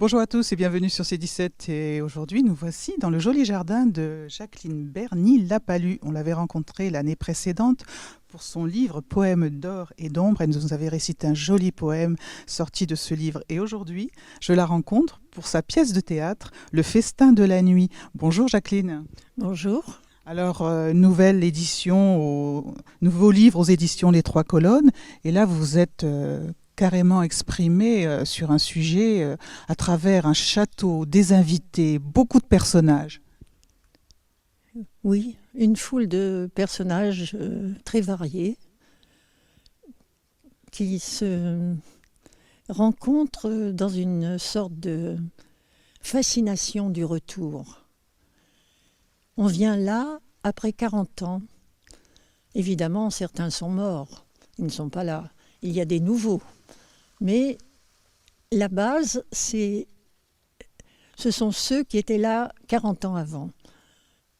Bonjour à tous et bienvenue sur C17. Et aujourd'hui, nous voici dans le joli jardin de Jacqueline Berny-Lapalus. On l'avait rencontrée l'année précédente pour son livre Poèmes d'or et d'ombre. Elle nous avait récité un joli poème sorti de ce livre. Et aujourd'hui, je la rencontre pour sa pièce de théâtre, Le Festin de la nuit. Bonjour Jacqueline. Bonjour. Alors, nouvelle édition, nouveau livre aux éditions Les Trois Colonnes. Et là, vous êtes carrément exprimé sur un sujet à travers un château, des invités, beaucoup de personnages. Oui, une foule de personnages très variés qui se rencontrent dans une sorte de fascination du retour. On vient là après 40 ans. Évidemment, certains sont morts, ils ne sont pas là. Il y a des nouveaux. Mais la base, ce sont ceux qui étaient là 40 ans avant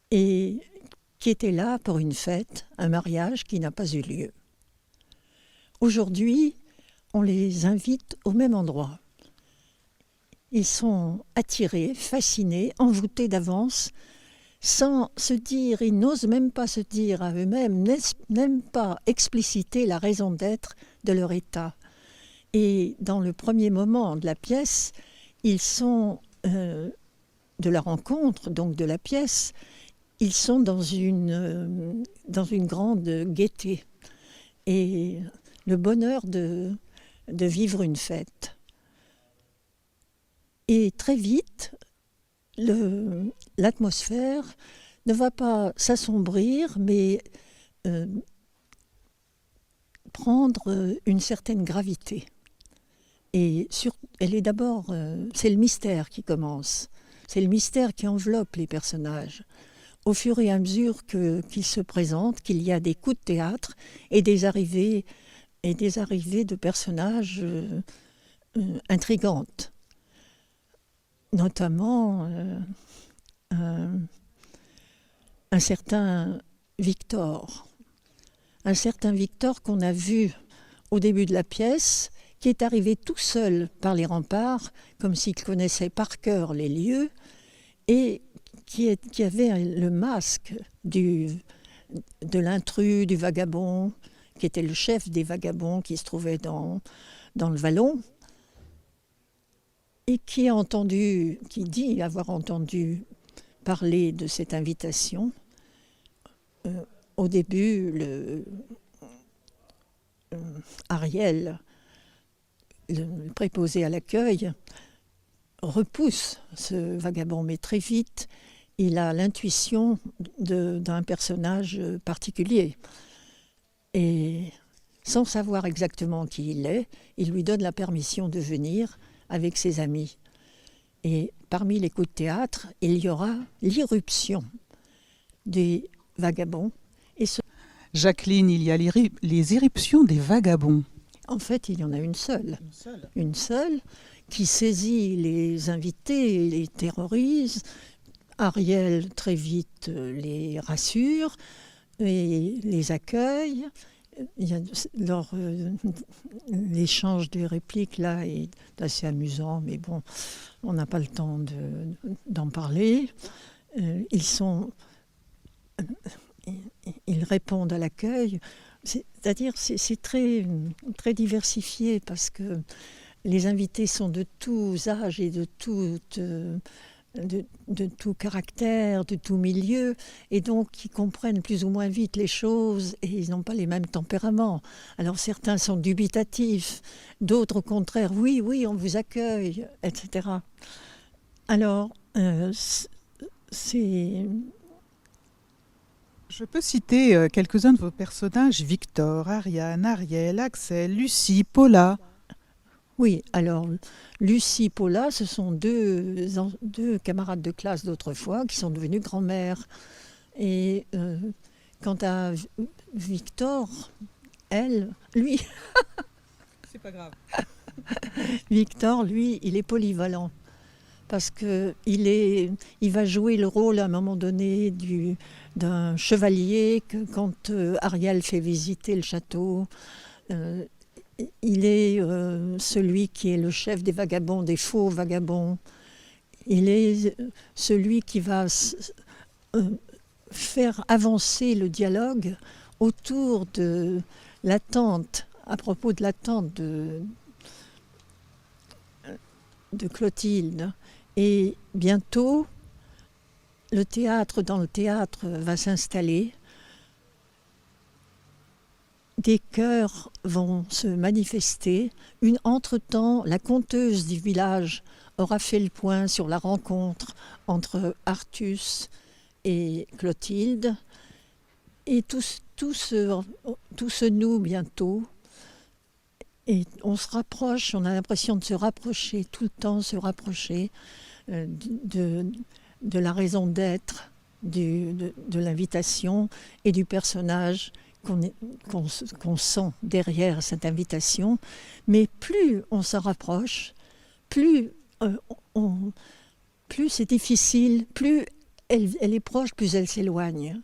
et qui étaient là pour une fête, un mariage qui n'a pas eu lieu. Aujourd'hui, on les invite au même endroit. Ils sont attirés, fascinés, envoûtés d'avance, sans se dire, ils n'osent même pas se dire à eux-mêmes, n'aiment pas expliciter la raison d'être de leur état. Et dans le premier moment de la pièce, ils sont, de la rencontre, donc de la pièce, ils sont dans une grande gaieté et le bonheur de vivre une fête. Et très vite, l'atmosphère ne va pas s'assombrir, mais prendre une certaine gravité. Et elle est d'abord, c'est le mystère qui commence, c'est le mystère qui enveloppe les personnages. Au fur et à mesure qu'ils se présentent, qu'il y a des coups de théâtre et des arrivées de personnages intrigantes. Notamment un certain Victor. Un certain Victor qu'on a vu au début de la pièce, qui est arrivé tout seul par les remparts, comme s'il connaissait par cœur les lieux, et qui avait le masque de l'intrus, du vagabond, qui était le chef des vagabonds qui se trouvait dans le vallon, et qui dit avoir entendu parler de cette invitation. Au début, Ariel, le préposé à l'accueil, repousse ce vagabond, mais très vite, il a l'intuition d'un personnage particulier. Et sans savoir exactement qui il est, il lui donne la permission de venir avec ses amis. Et parmi les coups de théâtre, il y aura l'irruption des vagabonds. Jacqueline, il y a les éruptions des vagabonds. En fait, il y en a une seule. Une seule qui saisit les invités, les terrorise. Ariel, très vite, les rassure et les accueille. L'échange des répliques, là, est assez amusant, mais bon, on n'a pas le temps d'en parler. Ils répondent à l'accueil. C'est-à-dire, c'est très, très diversifié parce que les invités sont de tous âges et de tout caractère, de tout milieu, et donc ils comprennent plus ou moins vite les choses et ils n'ont pas les mêmes tempéraments. Alors certains sont dubitatifs, d'autres au contraire, oui, on vous accueille, etc. Alors, c'est... Je peux citer quelques-uns de vos personnages, Victor, Ariane, Ariel, Axel, Lucie, Paula. Oui, alors Lucie, Paula, ce sont deux camarades de classe d'autrefois qui sont devenus grand-mères. Et quant à Victor, lui... C'est pas grave. Victor, lui, il est polyvalent. Parce qu'il va jouer le rôle à un moment donné d'un chevalier quand Ariel fait visiter le château. Il est celui qui est le chef des vagabonds, des faux vagabonds. Il est celui qui va faire avancer le dialogue autour de l'attente, à propos de l'attente de Clotilde. Et bientôt, dans le théâtre va s'installer. Des chœurs vont se manifester. Entre-temps, la conteuse du village aura fait le point sur la rencontre entre Artus et Clotilde. Et tout se noue bientôt. Et on se rapproche, on a l'impression de se rapprocher, tout le temps se rapprocher de la raison d'être, de l'invitation et du personnage qu'on sent derrière cette invitation. Mais plus on se rapproche, plus c'est difficile, plus elle est proche, plus elle s'éloigne.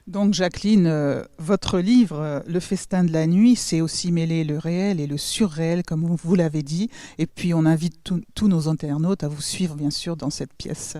Donc Jacqueline, votre livre, Le festin de la nuit, c'est aussi mêler le réel et le surréel, comme vous l'avez dit. Et puis on invite tous nos internautes à vous suivre, bien sûr, dans cette pièce.